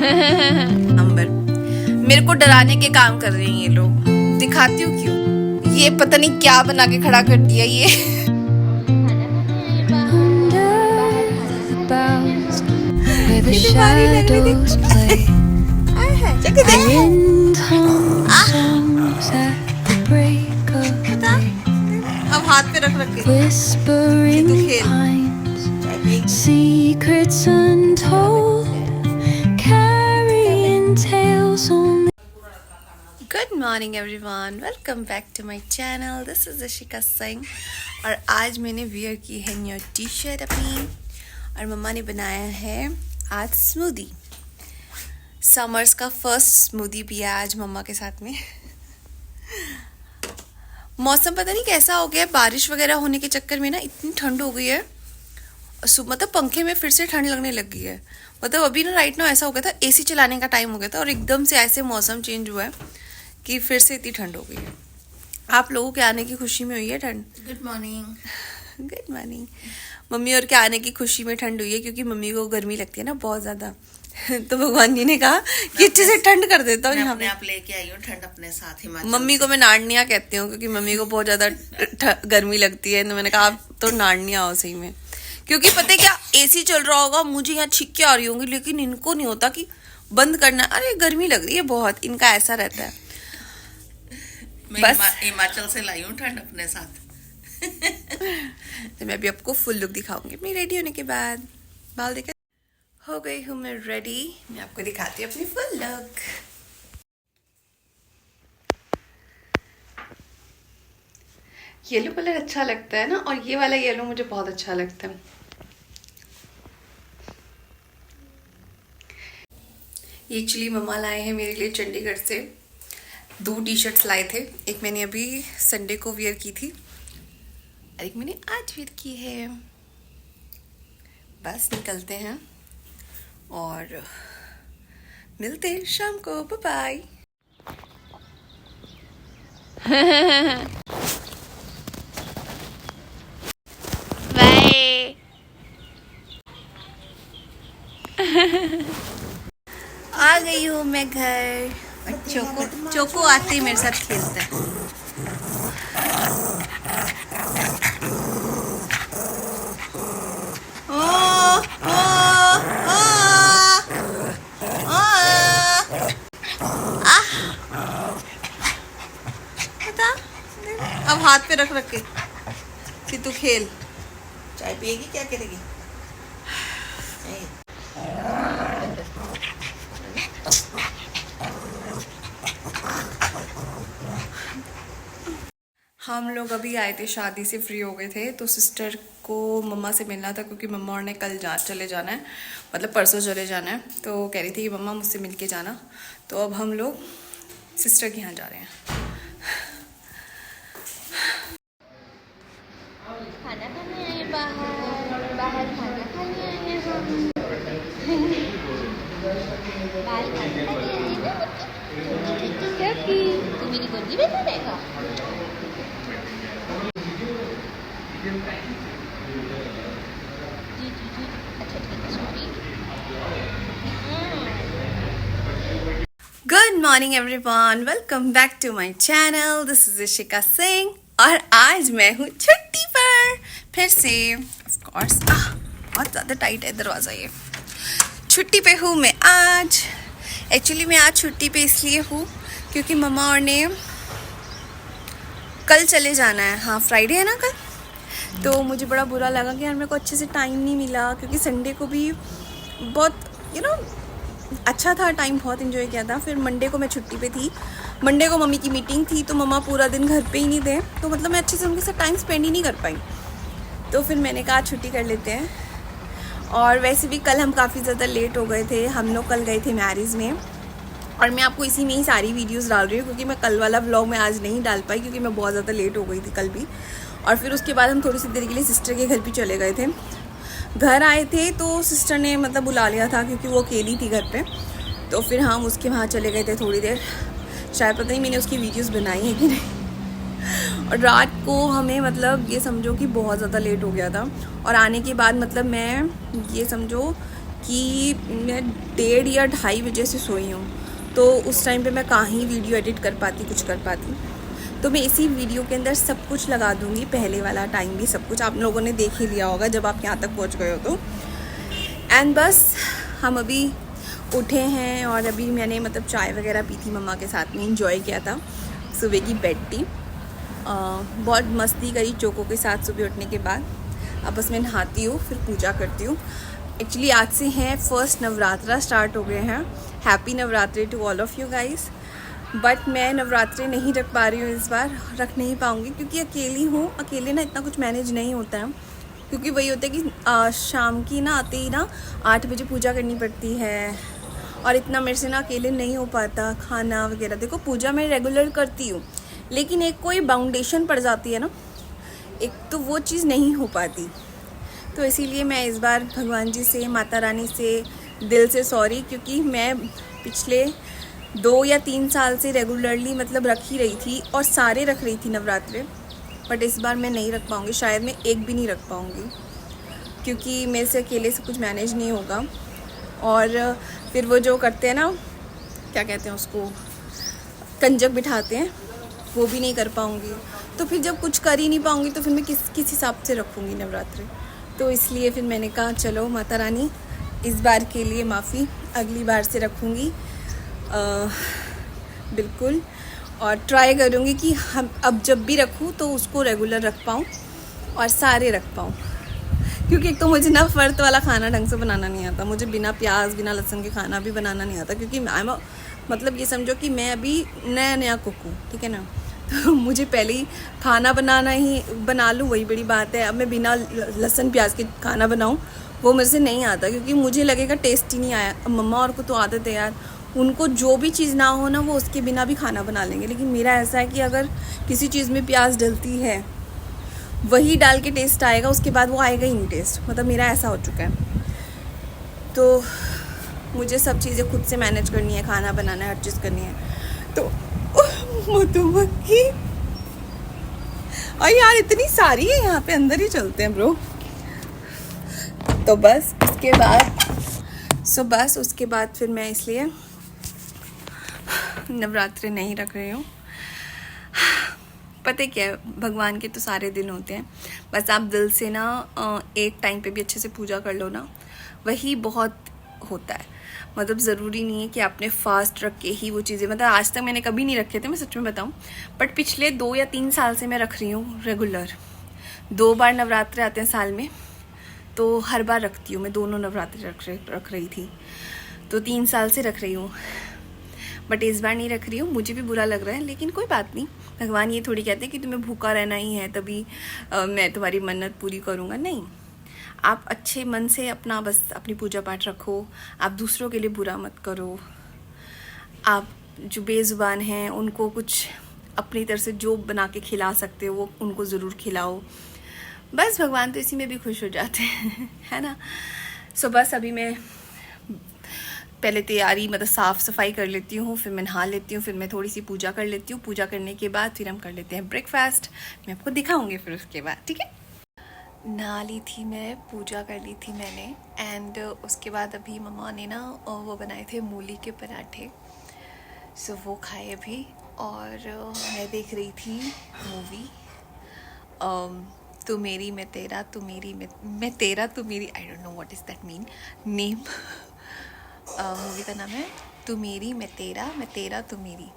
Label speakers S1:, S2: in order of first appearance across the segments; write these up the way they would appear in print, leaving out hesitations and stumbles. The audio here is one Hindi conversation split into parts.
S1: नंबर मेरे को डराने के काम कर रहे हैं ये लोग। दिखाती हूँ क्यों। ये पता नहीं क्या बना के खड़ा कर दिया ये। अब हाथ पे रख रख के तू खेल। Secrets untold, carrying tales only. Good morning everyone, welcome back to my channel. This is Ishika Singh और आज मैंने वियर की है न्यू टी शर्ट अपनी और मम्मा ने बनाया है आज स्मूदी। समर्स का फर्स्ट स्मूदी पिया आज मम्मा के साथ में। मौसम पता नहीं कैसा हो गया, बारिश वगैरह होने के चक्कर में ना इतनी ठंड हो गई है। मतलब पंखे में फिर से ठंड लगने लग गई है। मतलब अभी ना राइट ना ऐसा हो गया था, एसी चलाने का टाइम हो गया था और एकदम से ऐसे मौसम चेंज हुआ है कि फिर से इतनी ठंड हो गई है। आप लोगों के आने की खुशी में हुई है ठंड?
S2: Good morning.
S1: Good morning. Mummy और के आने की खुशी में ठंड हुई है क्योंकि मम्मी को गर्मी लगती है ना बहुत ज्यादा। तो भगवान जी ने कहा कि अच्छे से ठंड कर देता हूँ यहाँ पे।
S2: आप लेके आई हूँ ठंड अपने साथ।
S1: मम्मी को मैं नाड़निया कहती हूँ क्योंकि मम्मी को बहुत ज्यादा गर्मी लगती है। तो मैंने कहा आप तो नाड़निया हो सही में, क्योंकि पता है क्या, एसी चल रहा होगा, मुझे यहाँ छिक्के आ रही होंगी, लेकिन इनको नहीं होता कि बंद करना। अरे गर्मी लग रही है बहुत, इनका ऐसा रहता है।
S2: मैं
S1: बस
S2: हिमाचल से लाई हूँ ठंड अपने साथ।
S1: तो मैं भी आपको फुल लुक दिखाऊंगी अपनी रेडी होने के बाद। बाल देखे हो गई हूँ मैं रेडी। मैं आपको दिखाती हूँ अपनी फुल लुक। येलो कलर अच्छा लगता है ना, और ये वाला येलो मुझे बहुत अच्छा लगता है। ये एक्चुअली मम्मा लाए हैं मेरे लिए चंडीगढ़ से। 2 टी शर्ट्स लाए थे, एक मैंने अभी संडे को वियर की थी और एक मैंने आज वियर की है। बस निकलते हैं और मिलते हैं शाम को। Bye bye. आ गई हूँ मैं घर। चोको आते ही मेरे साथ खेलता है। अब हाथ पे रख रख के कि तू खेल।
S2: चाय पिएगी क्या करेगी?
S1: हम लोग अभी आए थे, शादी से फ्री हो गए थे, तो सिस्टर को मम्मा से मिलना था क्योंकि मम्मा और ने कल चले जाना है, मतलब परसों चले जाना है। तो कह रही थी कि मम्मा मुझसे मिल के जाना। तो अब हम लोग सिस्टर के यहाँ जा रहे हैं।
S3: खाना खाने आए बाहर, बाहर खाना खाने आए हम। बाहर खाना खाने आए ना क्योंकि तू मेरी गोदी में रहेगा। जी जी जी, अच्छा ठीक है, sorry.
S1: Good morning everyone, welcome back to my channel. This is Ishika Singh और आज मैं हूँ छुट्टी पर फिर से। ऑफ कोर्स बहुत ज़्यादा टाइट है दरवाज़ा ये। छुट्टी पे हूँ मैं आज। एक्चुअली मैं आज छुट्टी पे इसलिए हूँ क्योंकि मम्मा और ने कल चले जाना है। हाँ फ्राइडे है ना कल। तो मुझे बड़ा बुरा लगा कि यार मेरे को अच्छे से टाइम नहीं मिला, क्योंकि संडे को भी बहुत अच्छा था, टाइम बहुत एंजॉय किया था। फिर मंडे को मैं छुट्टी पे थी। मंडे को मम्मी की मीटिंग थी तो मम्मा पूरा दिन घर पे ही नहीं थे, तो मतलब मैं अच्छे से उनके साथ टाइम स्पेंड ही नहीं कर पाई। तो फिर मैंने कहा छुट्टी कर लेते हैं। और वैसे भी कल हम काफ़ी ज़्यादा लेट हो गए थे। हम लोग कल गए थे मैरिज में और मैं आपको इसी में ही सारी वीडियोस डाल रही हूँ क्योंकि मैं कल वाला व्लॉग में आज नहीं डाल पाई क्योंकि मैं बहुत ज़्यादा लेट हो गई थी कल भी। और फिर उसके बाद हम थोड़ी सी देर के लिए सिस्टर के घर भी चले गए थे। घर आए थे तो सिस्टर ने मतलब बुला लिया था क्योंकि वो अकेली थी घर पे। तो फिर हम उसके वहाँ चले गए थे थोड़ी देर। शायद पता नहीं मैंने उसकी वीडियोस बनाई है कि नहीं। और रात को हमें मतलब ये समझो कि बहुत ज़्यादा लेट हो गया था। और आने के बाद मतलब मैं ये समझो कि मैं 1:30 या 2:30 बजे से सोई हूँ। तो उस टाइम पे मैं कहाँ ही वीडियो एडिट कर पाती, कुछ कर पाती। तो मैं इसी वीडियो के अंदर सब कुछ लगा दूँगी, पहले वाला टाइम भी सब कुछ आप लोगों ने देख ही लिया होगा जब आप यहाँ तक पहुँच गए हो तो। एंड बस हम अभी उठे हैं और अभी मैंने मतलब चाय वगैरह पी थी, मम्मा के साथ में इंजॉय किया था सुबह की बेड टी। बहुत मस्ती करी चोको के साथ सुबह उठने के बाद। अब बस मैं नहाती हूँ, फिर पूजा करती हूँ। एक्चुअली आज से हैं फर्स्ट नवरात्रा स्टार्ट हो गए हैं। Happy Navratri to all of you guys. But मैं नवरात्रि नहीं रख पा रही हूँ इस बार, रख नहीं पाऊँगी क्योंकि अकेली हूँ। अकेले ना इतना कुछ मैनेज नहीं होता है, क्योंकि वही होता है कि शाम की ना आते ही ना 8 बजे पूजा करनी पड़ती है और इतना मेरे से ना अकेले नहीं हो पाता। खाना वगैरह देखो, पूजा मैं रेगुलर करती हूँ, लेकिन एक कोई बाउंडेशन पड़ जाती है ना, एक तो वो चीज़ नहीं हो पाती। तो इसीलिए मैं इस बार भगवान जी से, माता रानी से दिल से सॉरी, क्योंकि मैं पिछले 2 या 3 साल से रेगुलरली मतलब रख ही रही थी और सारे रख रही थी नवरात्रे। बट इस बार मैं नहीं रख पाऊँगी, शायद मैं एक भी नहीं रख पाऊँगी, क्योंकि मेरे से अकेले से कुछ मैनेज नहीं होगा। और फिर वो जो करते हैं ना, क्या कहते हैं उसको, कंजक बिठाते हैं, वो भी नहीं कर पाऊँगी। तो फिर जब कुछ कर ही नहीं पाऊँगी तो फिर मैं किस हिसाब से रखूँगी नवरात्रि। तो इसलिए फिर मैंने कहा चलो माता रानी, इस बार के लिए माफ़ी, अगली बार से रखूँगी बिल्कुल। और ट्राई करूँगी कि हम अब जब भी रखूँ तो उसको रेगुलर रख पाऊँ और सारे रख पाऊँ। क्योंकि एक तो मुझे ना फ़र्द वाला खाना ढंग से बनाना नहीं आता, मुझे बिना प्याज बिना लहसुन के खाना भी बनाना नहीं आता, क्योंकि मतलब ये समझो कि मैं अभी नया कुक हूँ, ठीक है ना। तो मुझे पहले ही खाना बना लूँ वही बड़ी बात है। अब मैं बिना लहसुन प्याज के खाना बनाऊँ वो मुझसे नहीं आता, क्योंकि मुझे लगेगा टेस्ट ही नहीं आया। अब मम्मा और को तो आदत है यार, उनको जो भी चीज़ ना हो ना वो उसके बिना भी खाना बना लेंगे, लेकिन मेरा ऐसा है कि अगर किसी चीज़ में प्याज डलती है वही डाल के टेस्ट आएगा, उसके बाद वो आएगा ही नहीं टेस्ट। मतलब मेरा ऐसा हो चुका है। तो मुझे सब चीज़ें खुद से मैनेज करनी है, खाना बनाना है, हर चीज़ करनी है। तो मधुमक्खी, और यार इतनी सारी है यहाँ पे, अंदर ही चलते हैं ब्रो। तो बस उसके बाद फिर मैं इसलिए नवरात्रि नहीं रख रही हूँ। पता क्या है, भगवान के तो सारे दिन होते हैं, बस आप दिल से ना एक टाइम पे भी अच्छे से पूजा कर लो ना, वही बहुत होता है। मतलब ज़रूरी नहीं है कि आपने फास्ट रख के ही वो चीज़ें, मतलब आज तक मैंने कभी नहीं रखे थे, मैं सच में बताऊं, बट पिछले 2 या 3 साल से मैं रख रही हूँ रेगुलर। 2 बार नवरात्रे आते हैं साल में, तो हर बार रखती हूँ मैं। दोनों नवरात्रे रख रही थी, तो 3 साल से रख रही हूँ। बट इस बार नहीं रख रही हूँ, मुझे भी बुरा लग रहा है, लेकिन कोई बात नहीं। भगवान ये थोड़ी कहते हैं कि तुम्हें भूखा रहना ही है तभी मैं तुम्हारी मन्नत पूरी करूँगा, नहीं। आप अच्छे मन से अपना बस अपनी पूजा पाठ रखो, आप दूसरों के लिए बुरा मत करो। आप जो बेज़ुबान हैं उनको कुछ अपनी तरफ से जो बना के खिला सकते हो वो उनको ज़रूर खिलाओ। बस भगवान तो इसी में भी खुश हो जाते हैं, है ना। सो बस अभी मैं पहले तैयारी मतलब साफ़ सफाई कर लेती हूँ, फिर मैं नहा लेती हूँ, फिर मैं थोड़ी सी पूजा कर लेती हूँ। पूजा करने के बाद फिर हम कर लेते हैं ब्रेकफास्ट, मैं आपको दिखाऊंगी फिर उसके बाद, ठीक है। नहा ली थी मैं, पूजा कर ली थी मैंने, एंड उसके बाद अभी मम्मा ने ना वो बनाए थे मूली के पराठे, सो वो खाए अभी। और मैं देख रही थी मूवी तू मेरी मैं तेरा, तू मेरी मैं तेरा, तू मेरी, I don't know what is that mean name. Movie का नाम है तू मेरी मैं तेरा तू मेरी।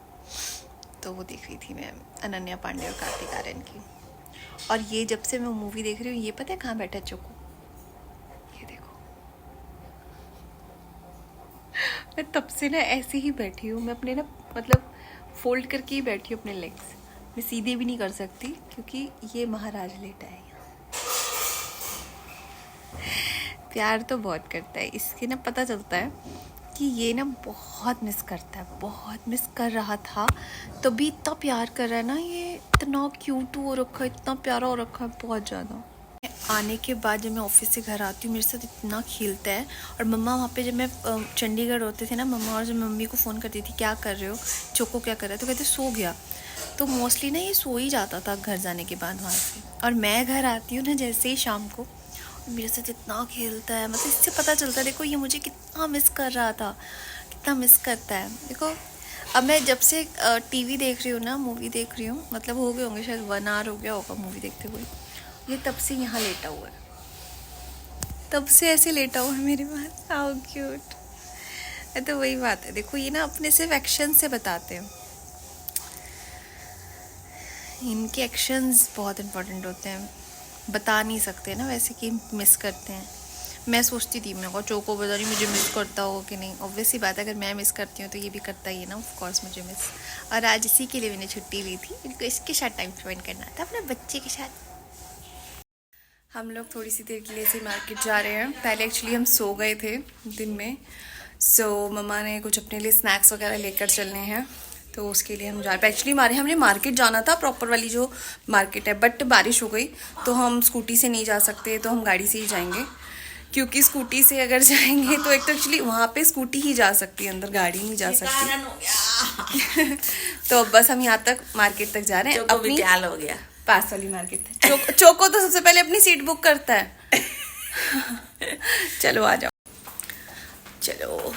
S1: तो वो देख रही थी मैं, अनन्या पांडे और कार्तिक आर्यन की। और ये जब से मैं मूवी देख रही हूँ, ये पता है कहाँ बैठा है चोको, ये देखो। मैं तब से ना ऐसे ही बैठी हूँ, मैं अपने ना मतलब फोल्ड करके ही बैठी हूँ अपने लेग्स, मैं सीधे भी नहीं कर सकती क्योंकि ये महाराज लेटा है यहाँ। प्यार तो बहुत करता है, इसके ना पता चलता है कि ये ना बहुत मिस करता है, बहुत मिस कर रहा था, तभी इतना प्यार कर रहा है ना। ये इतना क्यूट हो रखा है, इतना प्यारा हो रखा है, बहुत ज़्यादा। आने के बाद जब मैं ऑफिस से घर आती हूँ मेरे साथ इतना खेलता है। और मम्मा वहाँ पे जब मैं चंडीगढ़ होते थे ना मम्मा, और जब मम्मी को फ़ोन करती थी क्या कर रहे हो, चोको क्या कर रहा है, तो कहते सो गया। तो मोस्टली ना ये सो ही जाता था घर जाने के बाद वहाँ से। और मैं घर आती हूँ ना जैसे ही शाम को, मेरे साथ इतना खेलता है, मतलब इससे पता चलता है देखो ये मुझे कितना मिस कर रहा था, कितना मिस करता है। देखो अब मैं जब से टीवी देख रही हूँ ना, मूवी देख रही हूँ, मतलब हो गए होंगे शायद 1 आवर हो गया होगा मूवी देखते हुए, ये तब से यहाँ लेटा हुआ है, तब से ऐसे लेटा हुआ है मेरे पास। How cute. तो वही बात है, देखो ये ना अपने सिर्फ एक्शन से बताते हैं, इनके एक्शंस बहुत इम्पोर्टेंट होते हैं, बता नहीं सकते ना वैसे कि मिस करते हैं। मैं सोचती थी मैं चोको पता नहीं मुझे मिस करता हो कि नहीं, ऑब्वियसली बात है अगर मैं मिस करती हूँ तो ये भी करता ही है ना, ऑफ कोर्स मुझे मिस। और आज इसी के लिए मैंने छुट्टी ली थी, इनको इसके साथ टाइम स्पेंड करना था, अपने बच्चे के साथ। हम लोग थोड़ी सी देर के लिए से मार्केट जा रहे हैं। पहले एक्चुअली हम सो गए थे दिन में, सो मम्मा ने कुछ अपने लिए स्नैक्स वगैरह लेकर चलने हैं, तो उसके लिए हम जा रहे हैं। एक्चुअली हमने मार्केट जाना था, प्रॉपर वाली जो मार्केट है, बट बारिश हो गई तो हम स्कूटी से नहीं जा सकते, तो हम गाड़ी से ही जाएंगे, क्योंकि स्कूटी से अगर जाएंगे तो एक तो एक्चुअली वहाँ पे स्कूटी ही जा सकती है, अंदर गाड़ी नहीं जा सकती। तो अब बस हम यहाँ तक मार्केट तक जा रहे हैं, अपनी
S2: हो गया
S1: पास वाली मार्केट। चोको तो सबसे पहले अपनी सीट बुक करता है। चलो आ जाओ, चलो।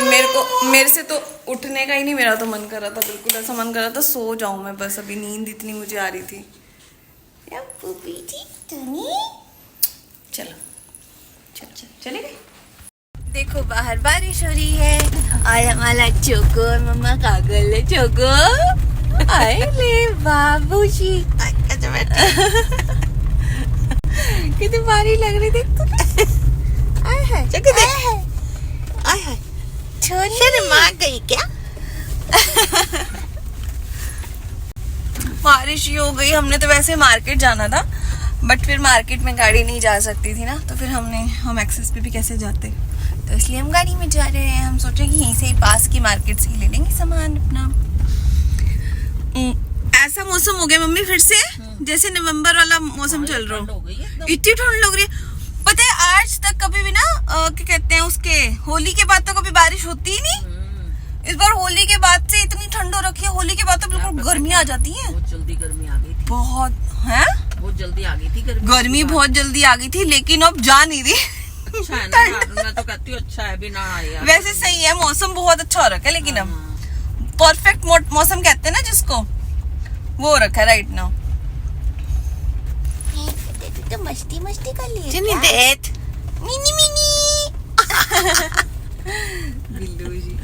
S1: मेरे से तो उठने का ही नहीं, मेरा तो मन कर रहा था, बिल्कुल ऐसा मन कर रहा था सो जाऊं मैं बस, अभी नींद इतनी मुझे आ रही थी। चलो चल चलेंगे। देखो बाहर बारिश हो रही है, और हमारा चोको और मम्मा कागल है। चोको आए ले बाबूजी, कितनी बारी लग रही, देख तू। आए है चोको, देख आए है, शर्मा गई क्या? बारिश ही हो गई। हमने तो वैसे मार्केट जाना था, बट फिर मार्केट में गाड़ी नहीं जा सकती थी ना, तो फिर हम एक्सेस पे भी कैसे जाते, तो इसलिए हम गाड़ी में जा रहे हैं। हम सोच रहे हैं कि यहीं से ही पास की मार्केट से ही ले लेंगे सामान अपना। ऐसा मौसम हो गया मम्मी फिर से, जैसे नवंबर वाला मौसम चल रहा हो, इतनी ठंड लग रही है। पता है आज तक कभी भी ना क्या कहते हैं उसके, होली के बाद तो कभी बारिश होती ही नहीं। इस बार होली के बाद से इतनी ठंड हो रखी है, होली के बाद तो बिल्कुल गर्मी आ जाती है।
S2: बहुत जल्दी गर्मी आ गई थी,
S1: बहुत है,
S2: बहुत जल्दी आ गई थी
S1: गर्मी बहुत जल्दी आ गई थी, लेकिन अब जा नहीं रही।
S2: अच्छा है ना, मैं तो कहती हूँ अच्छा है, बिना आया
S1: वैसे सही है, मौसम बहुत अच्छा हो रखा है, लेकिन अब परफेक्ट मौसम कहते हैं ना जिसको, वो हो रखा है राइट नाउ। तो मस्ती मस्ती कर ली मिनी मिनी। बिल्लू जी।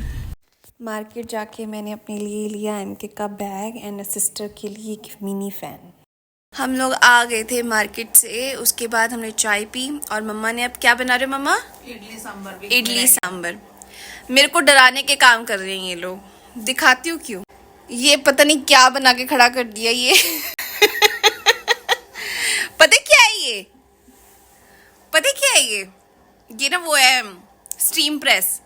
S1: मार्केट जाके मैंने अपने लिए लिया एनके का बैग एंड सिस्टर के लिए एक मिनी फैन। हम लोग आ गए थे मार्केट से, उसके बाद हमने चाय पी, और मम्मा ने अब क्या बना रहे हो मम्मा?
S2: इडली सांभर।
S1: इडली सांभर। मेरे को डराने के काम कर रहे हैं ये लोग, दिखाती हूँ क्यों। ये पता नहीं क्या बना के खड़ा कर दिया ये। पता क्या है ये, पता क्या है ये ना वो है स्टीम प्रेस।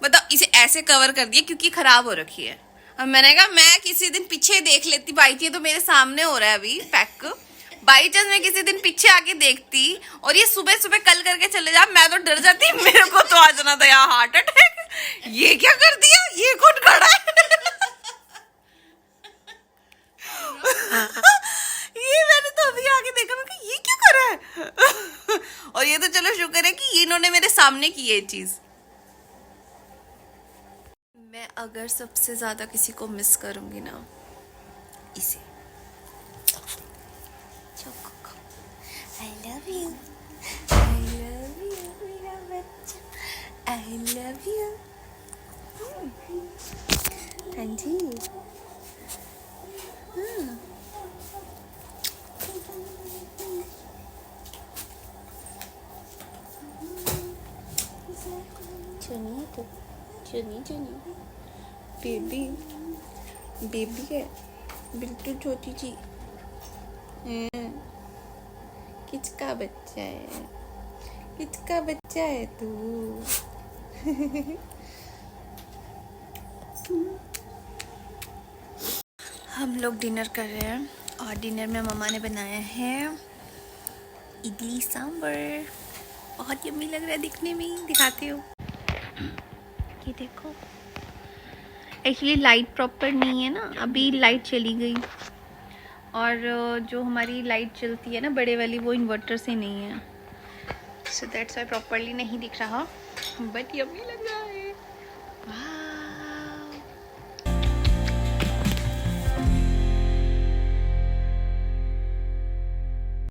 S1: बताओ, इसे ऐसे कवर कर दिया क्योंकि खराब हो रखी है। अब मैंने कहा मैं किसी दिन पीछे देख लेती, बाई ये तो मेरे सामने हो रहा है अभी पैक, बाई चांस मैं किसी दिन पीछे आके देखती और ये सुबह सुबह कल करके चले जा, मैं तो डर जाती, मेरे को तो आ जाना था यहाँ हार्ट अटैक। ये क्या कर दिया, ये कौन खड़ा है? ये मैंने तो अभी आके देखा, मैं ये क्यों कर रहा है? और ये तो चलो शुक्र है कि इन्होंने मेरे सामने की ये चीज। मैं अगर सबसे ज्यादा किसी को मिस करूंगी ना, इसे। I love you, I love you, मेरा बच्चा, I love you। हाँ जी, चुनी तो चुनी बेबी बेबी है बिल्कुल छोटी सी, किसका बच्चा है, किसका बच्चा है तू? हम लोग डिनर कर रहे हैं, और डिनर में मम्मा ने बनाया है इडली सांभर। बहुत यम्मी लग रहा है दिखने में, दिखाती हूँ। ये देखो, एक्चुअली लाइट प्रॉपर नहीं है ना, अभी लाइट चली गई, और जो हमारी लाइट चलती है ना बड़े वाली, वो इन्वर्टर से नहीं है, सो दैट्स वाई प्रॉपरली नहीं दिख रहा, बट यम्मी लग रहा है।